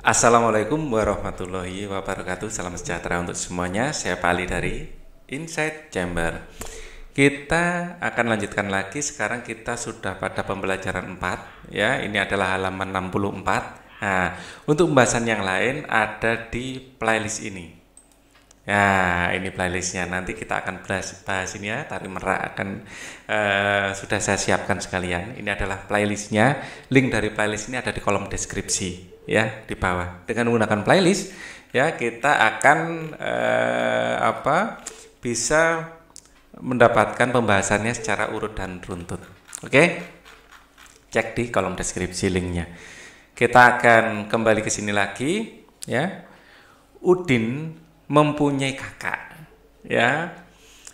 Assalamualaikum warahmatullahi wabarakatuh. Salam sejahtera untuk semuanya. Saya Pak Ali dari Insight Chamber. Kita akan lanjutkan lagi. Sekarang kita sudah pada pembelajaran 4 ya. Ini adalah halaman 64. Nah, untuk pembahasan yang lain ada di playlist ini. Ya, ini playlistnya. Nanti kita akan bahas ini ya. Tari merak akan sudah saya siapkan sekalian. Ini adalah playlistnya. Link dari playlist ini ada di kolom deskripsi ya, di bawah. Dengan menggunakan playlist ya, kita akan bisa mendapatkan pembahasannya secara urut dan runtut. Oke? Cek di kolom deskripsi linknya. Kita akan kembali ke sini lagi ya. Udin mempunyai kakak ya.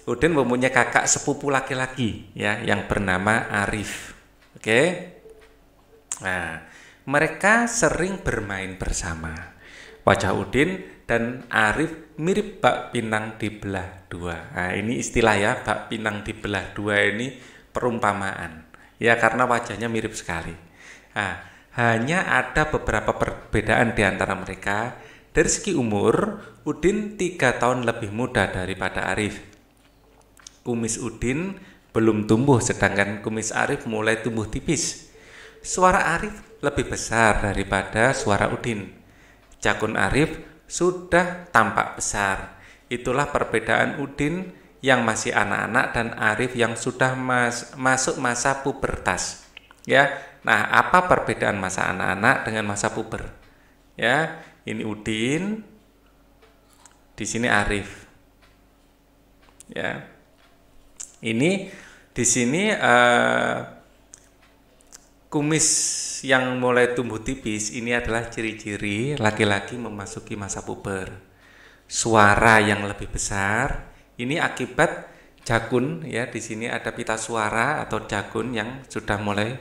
Udin mempunyai kakak sepupu laki-laki ya yang bernama Arif. Oke. Nah, mereka sering bermain bersama. Wajah Udin dan Arif mirip bak pinang dibelah dua. Nah, ini istilah ya, bak pinang dibelah dua ini perumpamaan. Ya, karena wajahnya mirip sekali. Nah, hanya ada beberapa perbedaan di antara mereka. Dari segi umur, Udin 3 tahun lebih muda daripada Arif. Kumis Udin belum tumbuh, sedangkan kumis Arif mulai tumbuh tipis. Suara Arif lebih besar daripada suara Udin. Jakun Arif sudah tampak besar. Itulah perbedaan Udin yang masih anak-anak dan Arif yang sudah masuk masa pubertas. Ya, nah apa perbedaan masa anak-anak dengan masa puber? Ya, ini Udin, di sini Arif. Ya, ini di sini kumis yang mulai tumbuh tipis ini adalah ciri-ciri laki-laki memasuki masa puber. Suara yang lebih besar ini akibat jakun ya, di sini ada pita suara atau jakun yang sudah mulai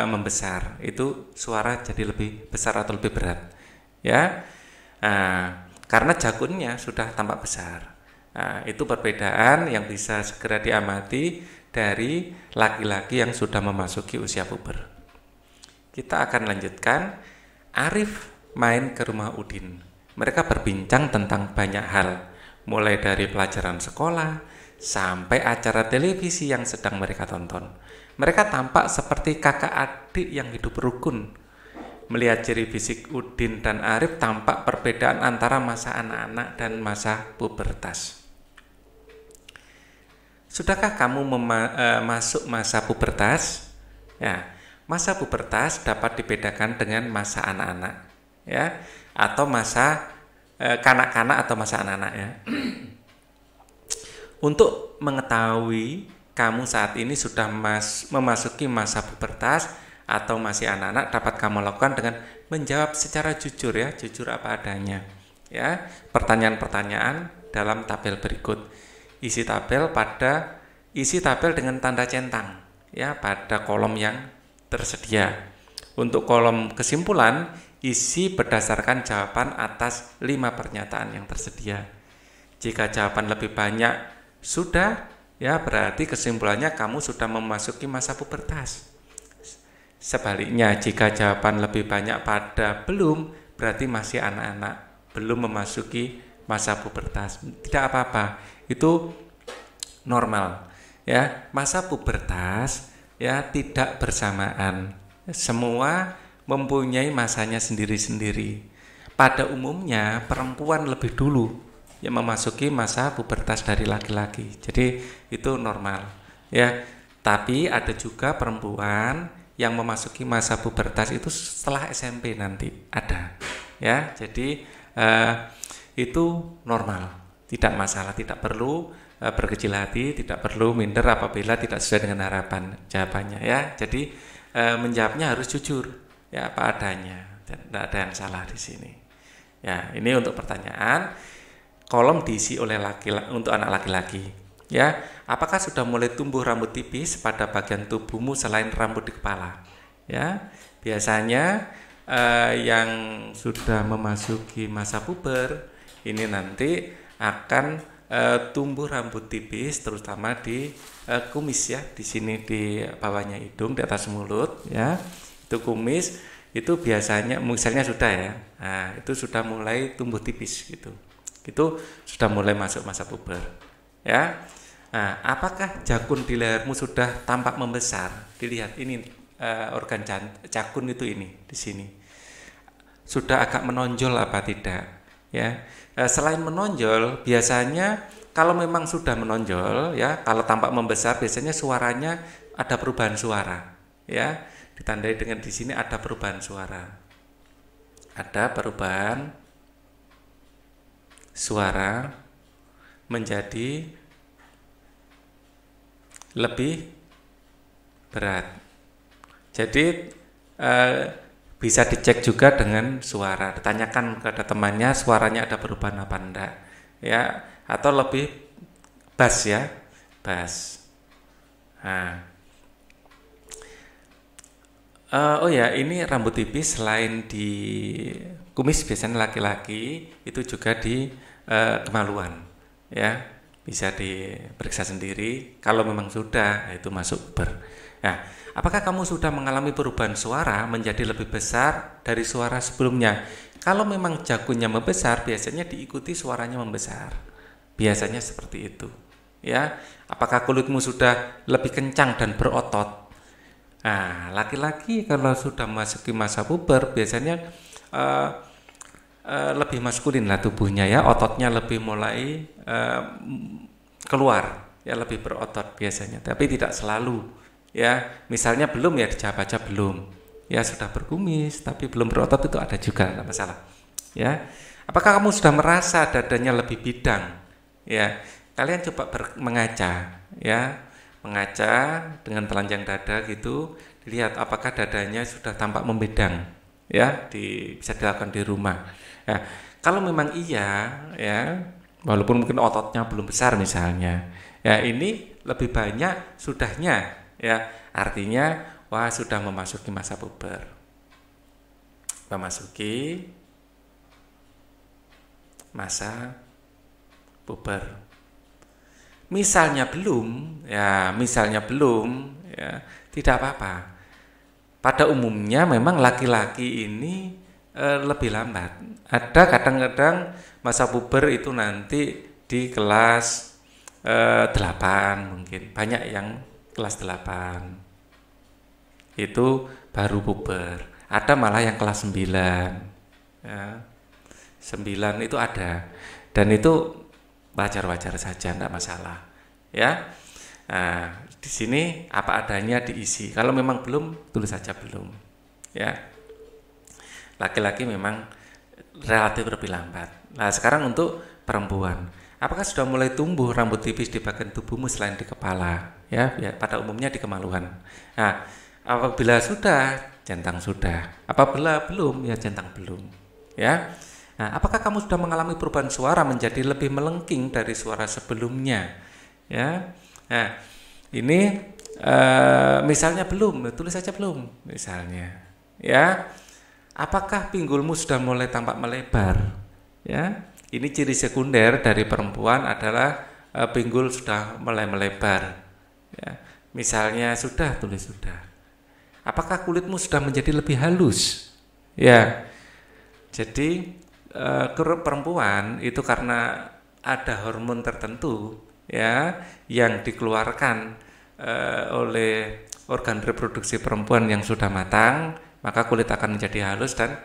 membesar. Itu suara jadi lebih besar atau lebih berat. Ya. Karena jakunnya sudah tampak besar. Nah, itu perbedaan yang bisa segera diamati dari laki-laki yang sudah memasuki usia puber. Kita akan lanjutkan. Arif main ke rumah Udin. Mereka berbincang tentang banyak hal, mulai dari pelajaran sekolah sampai acara televisi yang sedang mereka tonton. Mereka tampak seperti kakak adik yang hidup rukun. Melihat ciri fisik Udin dan Arif, tampak perbedaan antara masa anak-anak dan masa pubertas. Sudahkah kamu masuk masa pubertas? Ya, masa pubertas dapat dibedakan dengan masa anak-anak, ya, atau masa kanak-kanak atau masa anak-anak, ya. Untuk mengetahui kamu saat ini sudah memasuki masa pubertas atau masih anak-anak, dapat kamu lakukan dengan menjawab secara jujur ya, jujur apa adanya. Ya, pertanyaan-pertanyaan dalam tabel berikut. Isi tabel dengan tanda centang ya pada kolom yang tersedia. Untuk kolom kesimpulan, isi berdasarkan jawaban atas 5 pernyataan yang tersedia. Jika jawaban lebih banyak sudah, ya berarti kesimpulannya kamu sudah memasuki masa pubertas. Sebaliknya, jika jawaban lebih banyak pada belum, berarti masih anak-anak, belum memasuki masa pubertas. Tidak apa-apa, itu normal. Ya, masa pubertas ya tidak bersamaan. Semua mempunyai masanya sendiri-sendiri. Pada umumnya, perempuan lebih dulu yang memasuki masa pubertas dari laki-laki. Jadi itu normal. Ya, tapi ada juga perempuan yang memasuki masa pubertas itu setelah SMP nanti ada, ya. Jadi itu normal, tidak masalah, tidak perlu berkecil hati, tidak perlu minder apabila tidak sesuai dengan harapan jawabannya, ya. Jadi menjawabnya harus jujur, ya apa adanya, tidak ada yang salah di sini. Ya, ini untuk pertanyaan. Kolom diisi oleh untuk anak laki-laki. Ya, apakah sudah mulai tumbuh rambut tipis pada bagian tubuhmu selain rambut di kepala? Ya, biasanya yang sudah memasuki masa puber ini nanti akan tumbuh rambut tipis, terutama di kumis ya, di sini di bawahnya hidung, di atas mulut, ya, itu kumis. itu biasanya misalnya sudah ya, nah, itu sudah mulai tumbuh tipis gitu, itu sudah mulai masuk masa puber ya. Nah, apakah jakun di lehermu sudah tampak membesar? Dilihat ini organ jakun itu ini di sini sudah agak menonjol apa tidak ya. Selain menonjol, biasanya kalau memang sudah menonjol ya, kalau tampak membesar biasanya suaranya ada perubahan suara ya. Ditandai dengan di sini ada perubahan suara. Ada perubahan suara menjadi lebih berat. Jadi bisa dicek juga dengan suara. Ditanyakan kepada temannya suaranya ada perubahan apa enggak ya, atau lebih bass ya, bass. Nah, oh ya, ini rambut tipis selain di kumis biasanya laki-laki itu juga di kemaluan ya, bisa diperiksa sendiri. Kalau memang sudah, itu masuk puber. Nah, apakah kamu sudah mengalami perubahan suara menjadi lebih besar dari suara sebelumnya? Kalau memang jagunnya membesar, biasanya diikuti suaranya membesar. Biasanya seperti itu ya. Apakah kulitmu sudah lebih kencang dan berotot? Nah, laki-laki kalau sudah memasuki masa puber biasanya lebih maskulin lah tubuhnya ya, ototnya lebih mulai keluar ya, lebih berotot biasanya, tapi tidak selalu ya. Misalnya belum ya, dijaba-jaba belum ya, sudah berkumis tapi belum berotot, itu ada juga, tidak masalah ya. Apakah kamu sudah merasa dadanya lebih bidang ya? Kalian coba mengaca ya, mengaca dengan telanjang dada gitu, dilihat apakah dadanya sudah tampak membidang ya, bisa dilakukan di rumah ya. Kalau memang iya ya, walaupun mungkin ototnya belum besar misalnya ya, ini lebih banyak sudahnya ya, artinya wah sudah memasuki masa puber, memasuki masa puber. Misalnya belum ya, tidak apa-apa. Pada umumnya memang laki-laki ini lebih lambat. Ada kadang-kadang masa puber itu nanti di kelas 8 mungkin. Banyak yang kelas 8 itu baru puber. Ada malah yang kelas 9 ya. 9 itu ada. Dan itu wajar-wajar saja, tidak masalah ya. Nah, di sini apa adanya diisi. Kalau memang belum, tulis saja belum ya. Laki-laki memang relatif lebih lambat. Nah, sekarang untuk perempuan, apakah sudah mulai tumbuh rambut tipis di bagian tubuhmu selain di kepala ya, pada umumnya di kemaluan. Nah, apabila sudah, centang sudah. Apabila belum, ya centang belum ya. Nah, apakah kamu sudah mengalami perubahan suara menjadi lebih melengking dari suara sebelumnya? Ya, nah ini misalnya belum, tulis saja belum. Misalnya, ya, apakah pinggulmu sudah mulai tampak melebar? Ya, ini ciri sekunder dari perempuan adalah pinggul sudah mulai melebar. Ya, misalnya sudah, tulis sudah. Apakah kulitmu sudah menjadi lebih halus? Ya, jadi perempuan itu karena ada hormon tertentu ya yang dikeluarkan oleh organ reproduksi perempuan yang sudah matang, maka kulit akan menjadi halus dan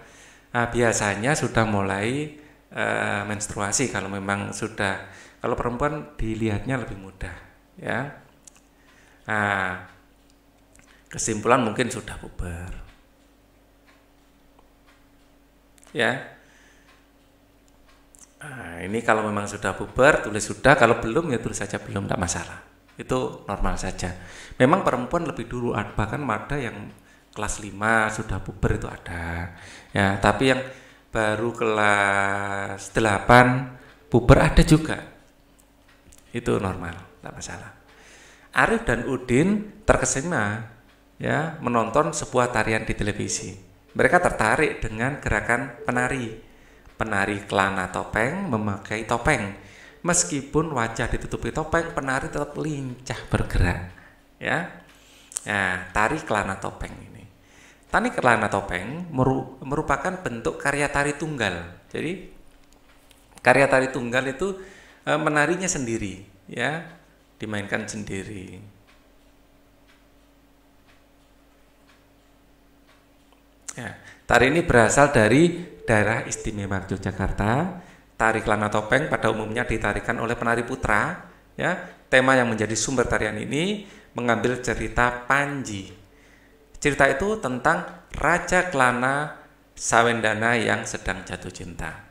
biasanya sudah mulai menstruasi. Kalau memang sudah, kalau perempuan dilihatnya lebih mudah ya. Nah, kesimpulan mungkin sudah puber ya. Nah, ini kalau memang sudah puber tulis sudah, kalau belum ya tulis saja belum, tidak masalah, itu normal saja. Memang perempuan lebih dulu, bahkan ada yang kelas 5 sudah puber itu ada ya, tapi yang baru kelas 8 puber ada juga, itu normal, tidak masalah. Arif dan Udin terkesima ya menonton sebuah tarian di televisi. Mereka tertarik dengan gerakan penari kelana topeng memakai topeng. Meskipun wajah ditutupi topeng, penari tetap lincah bergerak ya. Nah, tari kelana topeng ini. Tari Kelana Topeng merupakan bentuk karya tari tunggal. Jadi karya tari tunggal itu menarinya sendiri, ya, dimainkan sendiri. Ya, tari ini berasal dari daerah istimewa Yogyakarta. Tari Kelana Topeng pada umumnya ditarikan oleh penari putra. Ya, tema yang menjadi sumber tarian ini mengambil cerita Panji. Cerita itu tentang Raja Kelana Sawendana yang sedang jatuh cinta.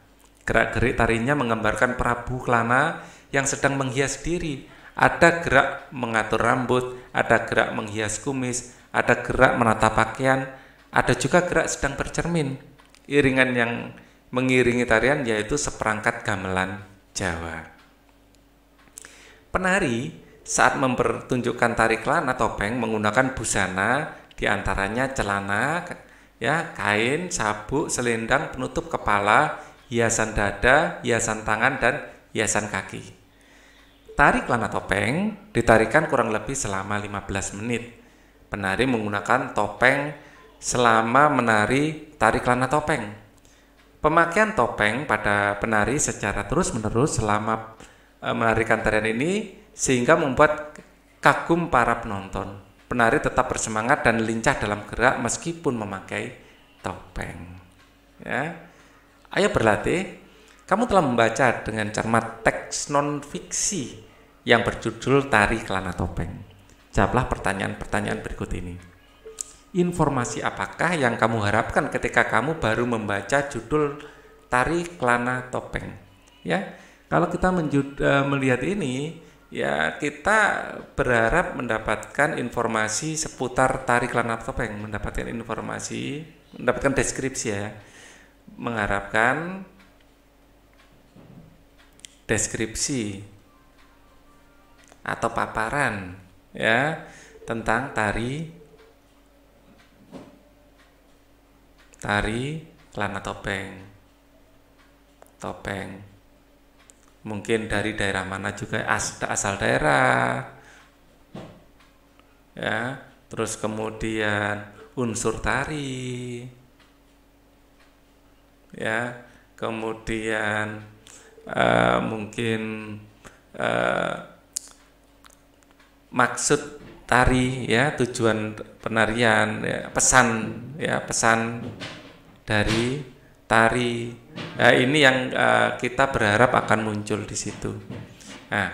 Gerak-gerik tarinya menggambarkan Prabu Kelana yang sedang menghias diri. Ada gerak mengatur rambut, ada gerak menghias kumis, ada gerak menata pakaian, ada juga gerak sedang bercermin. Iringan yang mengiringi tarian yaitu seperangkat gamelan Jawa. Penari saat mempertunjukkan tari Kelana Topeng menggunakan busana, diantaranya celana, ya, kain, sabuk, selendang, penutup kepala, hiasan dada, hiasan tangan, dan hiasan kaki. Tari Kelana Topeng ditarikan kurang lebih selama 15 menit. Penari menggunakan topeng selama menari tari Kelana Topeng. Pemakaian topeng pada penari secara terus-menerus selama menarikan tarian ini sehingga membuat kagum para penonton. Penari tetap bersemangat dan lincah dalam gerak meskipun memakai topeng. Ya. Ayo berlatih. Kamu telah membaca dengan cermat teks non-fiksi yang berjudul Tari Kelana Topeng. Jawablah pertanyaan-pertanyaan berikut ini. Informasi apakah yang kamu harapkan ketika kamu baru membaca judul Tari Kelana Topeng? Ya, kalau kita melihat ini, ya, kita berharap mendapatkan informasi seputar tari Kelana Topeng, mendapatkan deskripsi, ya, mengharapkan deskripsi atau paparan, ya, tentang tari Kelana Topeng. Mungkin dari daerah mana juga, asal daerah, ya, terus kemudian unsur tari, ya, kemudian mungkin maksud tari, ya, tujuan penarian, ya, pesan dari tari. Nah, ini yang kita berharap akan muncul di situ. Nah,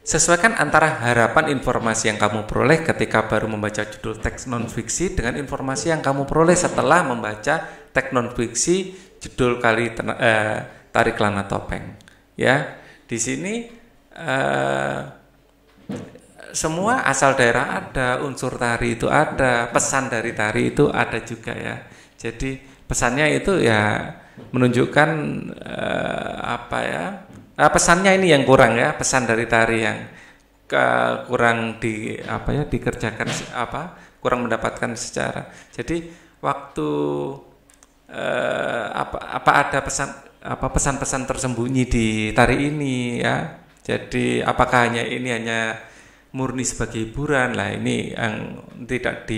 sesuaikan antara harapan informasi yang kamu peroleh ketika baru membaca judul teks non-fiksi dengan informasi yang kamu peroleh setelah membaca teks non-fiksi judul Tari Kelana Topeng. Ya, di sini semua asal daerah ada, unsur tari itu ada, pesan dari tari itu ada juga, ya. Jadi pesannya itu, ya, menunjukkan pesannya ini yang kurang, ya, pesan dari tari yang kurang dikerjakan, kurang mendapatkan secara. Jadi waktu ada pesan-pesan tersembunyi di tari ini, ya. Jadi apakah hanya murni sebagai hiburan? Lah, ini yang tidak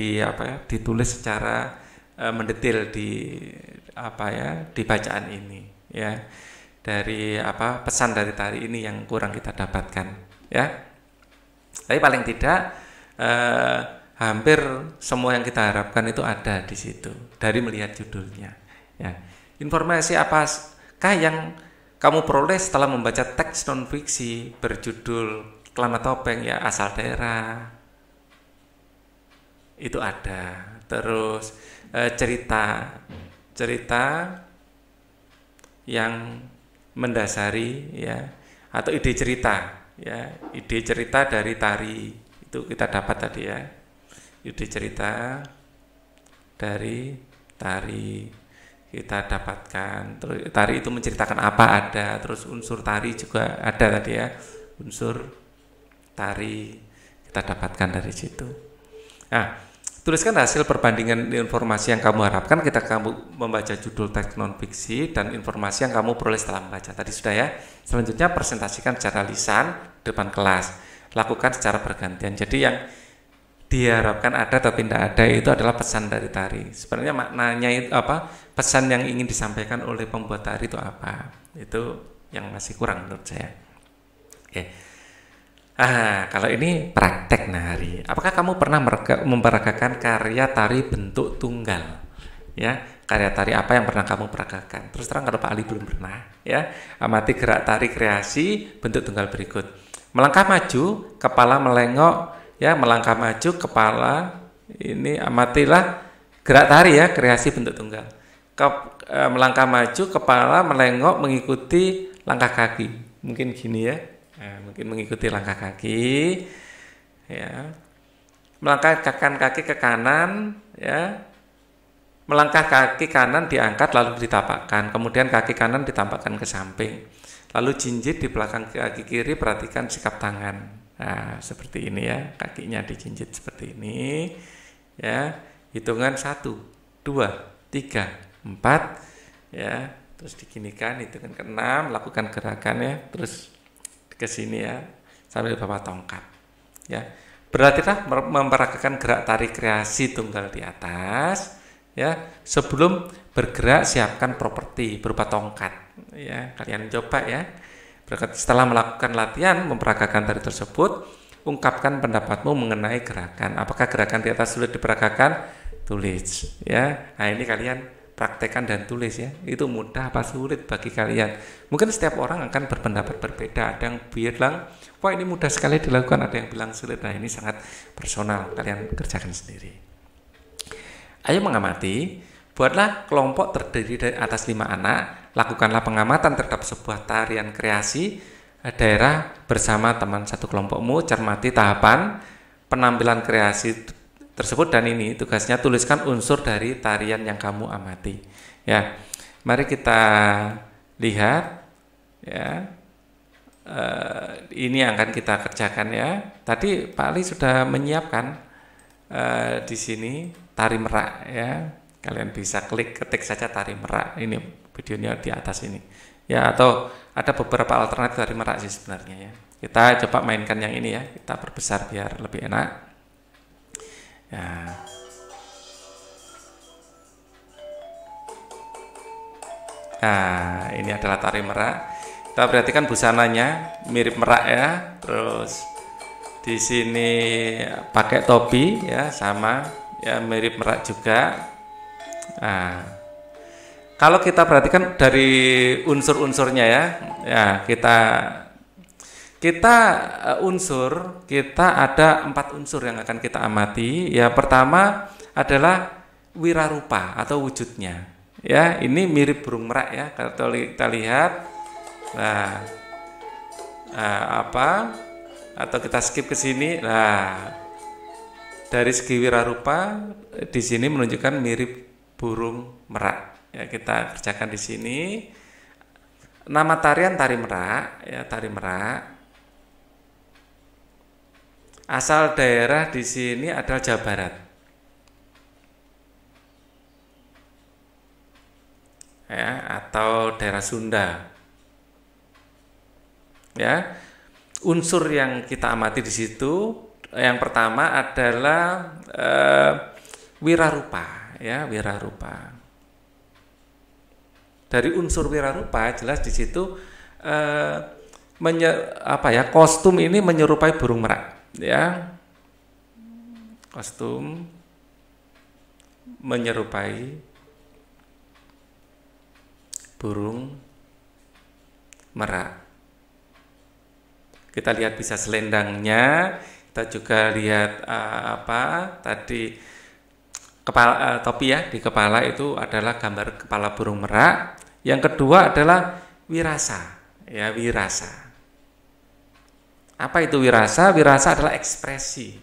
ditulis secara mendetail di bacaan ini, ya. Dari pesan dari tari ini yang kurang kita dapatkan, ya. Tapi paling tidak hampir semua yang kita harapkan itu ada di situ dari melihat judulnya, ya. Informasi apakah yang kamu peroleh setelah membaca teks non-fiksi berjudul Kelana Topeng? Ya, asal daerah itu ada. Terus cerita yang mendasari, ya, atau ide cerita, ya, ide cerita dari tari itu kita dapat tadi, ya, ide cerita dari tari kita dapatkan. Terus tari itu menceritakan apa ada, terus unsur tari juga ada tadi, ya, unsur tari kita dapatkan dari situ. Nah, tuliskan hasil perbandingan informasi yang kamu harapkan ketika kamu membaca judul teks non-fiksi dan informasi yang kamu peroleh setelah membaca. Tadi sudah, ya. Selanjutnya presentasikan secara lisan depan kelas. Lakukan secara bergantian. Jadi yang diharapkan ada atau tidak ada itu adalah pesan dari tari. Sebenarnya maknanya itu apa? Pesan yang ingin disampaikan oleh pembuat tari itu apa? Itu yang masih kurang menurut saya. Oke. Kalau ini praktek nari. Apakah kamu pernah memperagakan karya tari bentuk tunggal? Ya, karya tari apa yang pernah kamu peragakan? Terus terang kalau Pak Ali belum pernah, ya. Amati gerak tari kreasi bentuk tunggal berikut. Melangkah maju, kepala melengok, ya, melangkah maju, kepala ini amatilah gerak tari ya, kreasi bentuk tunggal. Melangkah maju, kepala melengok mengikuti langkah kaki. Mungkin gini ya. Mungkin mengikuti langkah kaki, ya. Melangkahkan kaki ke kanan, ya. Melangkah kaki kanan diangkat lalu ditapakkan, kemudian kaki kanan ditampakkan ke samping, lalu jinjit di belakang kaki kiri, perhatikan sikap tangan. Nah, seperti ini ya, kakinya dijinjit seperti ini, ya. Hitungan 1, 2, 3, 4, ya. Terus diginikan, hitungan ke-6, lakukan gerakan ya, terus ke sini ya, sambil bawa tongkat, ya. Berlatihlah memperagakan gerak tari kreasi tunggal di atas, ya. Sebelum bergerak siapkan properti berupa tongkat, ya. Kalian coba ya. Setelah melakukan latihan memperagakan tari tersebut, ungkapkan pendapatmu mengenai gerakan. Apakah gerakan di atas sulit diperagakan? Tulis, ya. Nah, ini kalian praktekkan dan tulis ya. Itu mudah apa sulit bagi kalian? Mungkin setiap orang akan berpendapat berbeda. Ada yang bilang, wah ini mudah sekali dilakukan. Ada yang bilang sulit. Nah, ini sangat personal. Kalian kerjakan sendiri. Ayo mengamati. Buatlah kelompok terdiri dari atas 5 anak. Lakukanlah pengamatan terhadap sebuah tarian kreasi daerah bersama teman satu kelompokmu. Cermati tahapan penampilan kreasi tersebut, dan ini tugasnya tuliskan unsur dari tarian yang kamu amati. Ya, mari kita lihat. Ya, ini yang akan kita kerjakan ya. Tadi Pak Ali sudah menyiapkan di sini tari merak ya. Kalian bisa ketik saja tari merak. Ini videonya di atas ini. Ya, atau ada beberapa alternatif tari merak sih sebenarnya ya. Kita coba mainkan yang ini ya. Kita perbesar biar lebih enak. Ya. Nah, ini adalah tari merak. Kita perhatikan busananya mirip merak ya. Terus di sini pakai topi ya, sama ya, mirip merak juga. Nah, kalau kita perhatikan dari unsur-unsurnya ya, ya kita ada 4 unsur yang akan kita amati. Ya, pertama adalah wirarupa atau wujudnya. Ya, ini mirip burung merak ya. Kalau kita lihat, atau kita skip ke sini. Nah, dari segi wirarupa di sini menunjukkan mirip burung merak. Ya, kita kerjakan di sini. Nama tarian tari merak, ya, tari merak. Asal daerah di sini adalah Jawa Barat. Ya, atau daerah Sunda. Ya. Unsur yang kita amati di situ yang pertama adalah wirarupa, ya, wirarupa. Dari unsur wirarupa jelas di situ kostum ini menyerupai burung merak. Ya, kostum menyerupai burung merak. Kita lihat bisa selendangnya, kita juga lihat kepala, topi ya, di kepala itu adalah gambar kepala burung merak. Yang kedua adalah wirasa, ya, wirasa. Apa itu wirasa? Wirasa adalah ekspresi.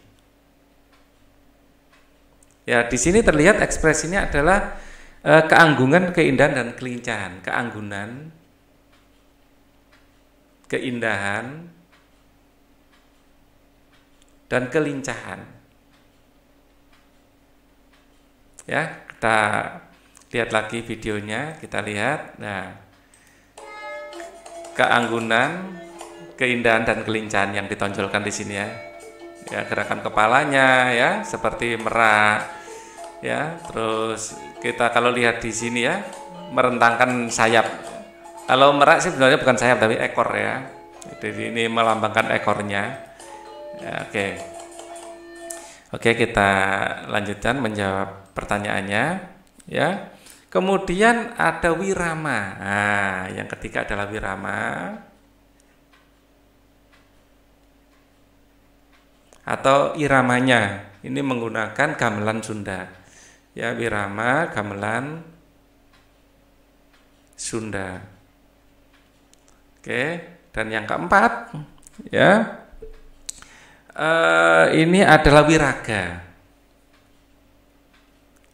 Ya, di sini terlihat ekspresinya adalah keanggungan, keindahan, dan kelincahan. Keanggunan, keindahan, dan kelincahan. Ya, kita lihat lagi videonya, kita lihat. Nah, keanggunan, keindahan, dan kelincahan yang ditonjolkan di sini ya. Ya, gerakan kepalanya ya seperti merak. Ya, terus kita kalau lihat di sini ya, merentangkan sayap. Kalau merak sih sebenarnya bukan sayap tapi ekor ya. Jadi ini melambangkan ekornya. Ya, oke. Oke, kita lanjutkan menjawab pertanyaannya ya. Kemudian ada wirama. Nah, yang ketiga adalah wirama atau iramanya. Ini menggunakan gamelan Sunda. Ya, wirama gamelan Sunda. Oke, dan yang keempat ya. Ini adalah wiraga.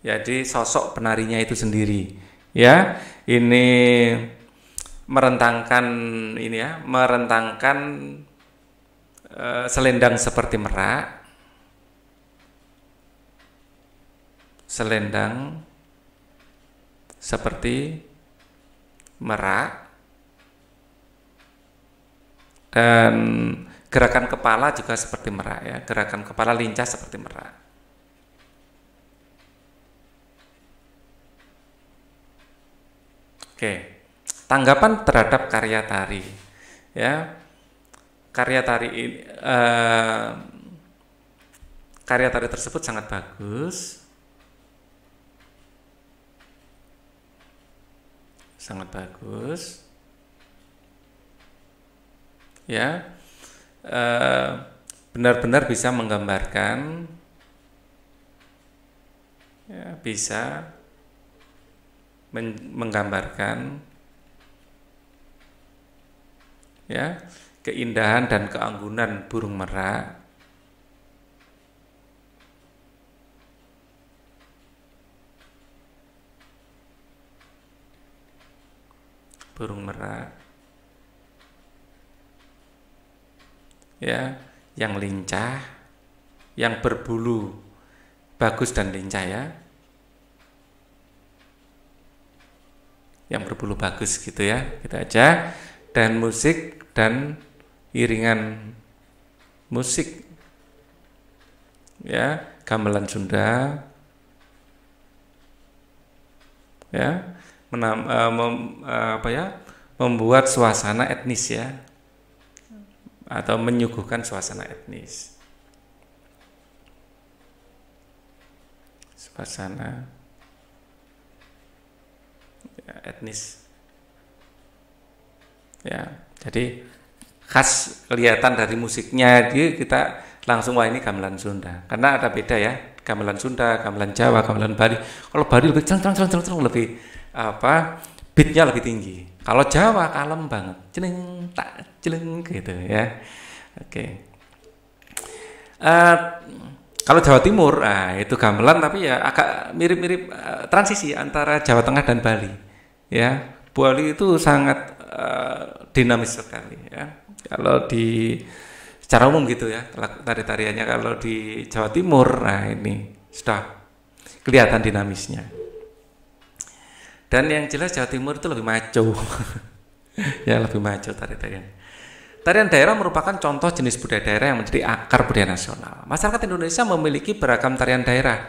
Jadi sosok penarinya itu sendiri. Ya, ini merentangkan ini ya, merentangkan selendang seperti merak, selendang seperti merak, dan gerakan kepala juga seperti merak ya, gerakan kepala lincah seperti merak. Oke, tanggapan terhadap karya tari ya. Karya tari tersebut sangat bagus, ya, benar-benar bisa menggambarkan, ya, bisa menggambarkan ya keindahan dan keanggunan burung merak, ya, yang lincah, yang berbulu bagus dan lincah ya, yang berbulu bagus gitu ya, gitu aja. Dan musik dan iringan musik ya, gamelan Sunda ya, membuat suasana etnis ya, atau menyuguhkan suasana etnis, suasana ya, etnis ya. Jadi khas kelihatan dari musiknya, jadi kita langsung wah ini gamelan Sunda, karena ada beda ya, gamelan Sunda, gamelan Jawa, gamelan Bali. Kalau Bali lebih ceng lebih beatnya lebih tinggi. Kalau Jawa kalem banget, celeng tak celeng gitu ya. Oke. Kalau Jawa Timur, itu gamelan tapi ya agak mirip-mirip, transisi antara Jawa Tengah dan Bali. Ya, Bali itu sangat dinamis sekali ya. Kalau secara umum gitu ya, tariannya kalau di Jawa Timur, ini sudah kelihatan dinamisnya. Dan yang jelas Jawa Timur itu lebih maco. Ya, lebih maco tarian. Tarian daerah merupakan contoh jenis budaya daerah yang menjadi akar budaya nasional. Masyarakat Indonesia memiliki beragam tarian daerah.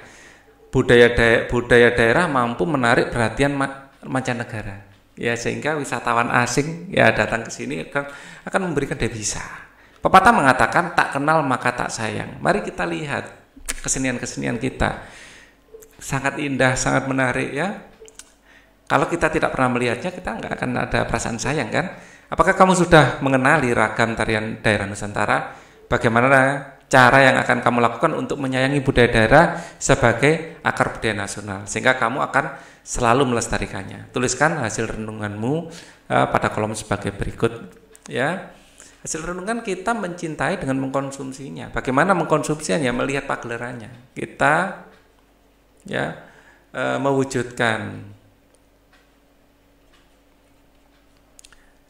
Budaya daerah mampu menarik perhatian mancanegara. Ya, sehingga wisatawan asing ya datang ke sini akan memberikan devisa. Pepatah mengatakan tak kenal maka tak sayang. Mari kita lihat kesenian-kesenian kita. Sangat indah, sangat menarik ya. Kalau kita tidak pernah melihatnya, kita nggak akan ada perasaan sayang kan? Apakah kamu sudah mengenali ragam tarian daerah Nusantara? Bagaimana cara yang akan kamu lakukan untuk menyayangi budaya daerah sebagai akar budaya nasional, sehingga kamu akan selalu melestarikannya? Tuliskan hasil renunganmu pada kolom sebagai berikut ya. Hasil renungan kita mencintai dengan mengkonsumsinya. Bagaimana mengkonsumsinya? Melihat pagelarannya. Kita ya mewujudkan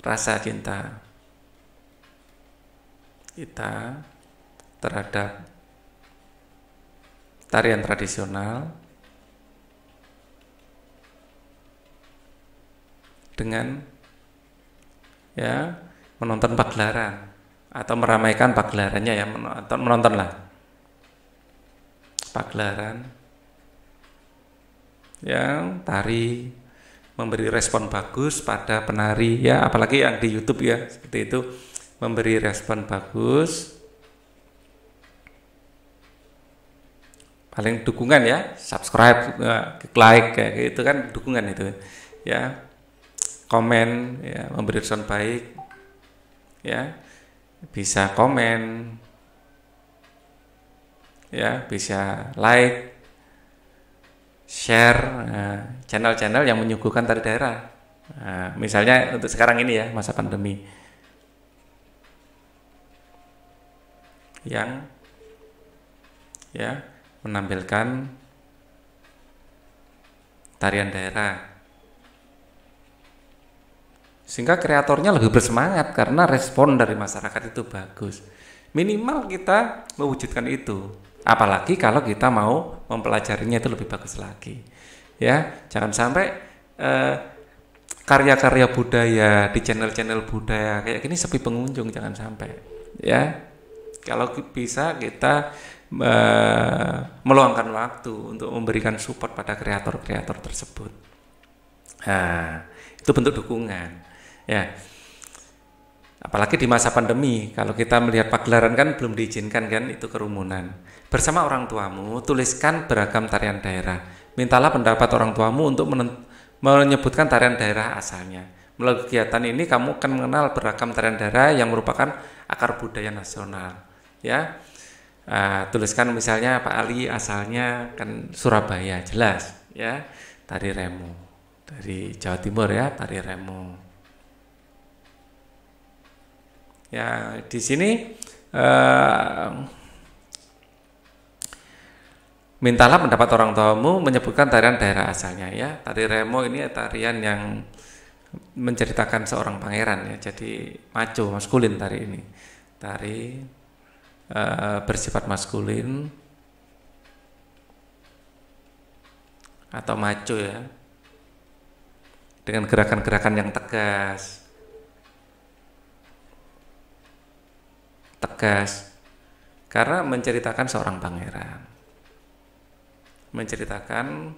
rasa cinta kita terhadap tarian tradisional dengan ya menonton pagelaran atau meramaikan pagelarannya ya, menontonlah pagelaran yang tari, memberi respon bagus pada penari ya, apalagi yang di YouTube ya, seperti itu, memberi respon bagus, paling dukungan ya, subscribe, like kayak gitu kan dukungan itu ya, komen ya, memberi respon baik ya, bisa komen ya, bisa like, share channel-channel yang menyuguhkan tari daerah. Nah, misalnya untuk sekarang ini ya, masa pandemi, yang ya menampilkan tarian daerah, sehingga kreatornya lebih bersemangat karena respon dari masyarakat itu bagus. Minimal kita mewujudkan itu, apalagi kalau kita mau mempelajarinya itu lebih bagus lagi ya. Jangan sampai karya-karya budaya di channel-channel budaya kayak gini sepi pengunjung, jangan sampai ya. Kalau bisa kita meluangkan waktu untuk memberikan support pada kreator-kreator tersebut. Nah, itu bentuk dukungan ya. Apalagi di masa pandemi, kalau kita melihat pagelaran kan belum diizinkan kan, itu kerumunan. Bersama orang tuamu, tuliskan beragam tarian daerah. Mintalah pendapat orang tuamu untuk menyebutkan tarian daerah asalnya. Melalui kegiatan ini kamu akan mengenal beragam tarian daerah yang merupakan akar budaya nasional. Ya, tuliskan misalnya Pak Ali asalnya kan Surabaya, jelas ya, tari remo dari Jawa Timur ya, tari remo ya. Di sini mintalah pendapat orang tuamu menyebutkan tarian daerah asalnya ya. Tari remo ini tarian yang menceritakan seorang pangeran ya, jadi maco, maskulin tari ini, tari bersifat maskulin atau maco ya, dengan gerakan-gerakan yang tegas karena menceritakan seorang pangeran, menceritakan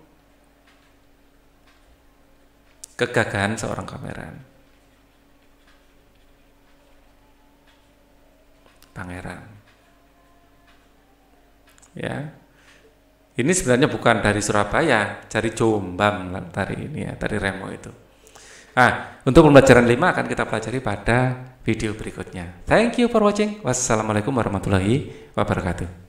kegagahan seorang pangeran ya. Ini sebenarnya bukan dari Surabaya, dari Jombang tari ini ya, tari remo itu. Nah, untuk pembelajaran 5 akan kita pelajari pada video berikutnya. Thank you for watching. Wassalamualaikum warahmatullahi wabarakatuh.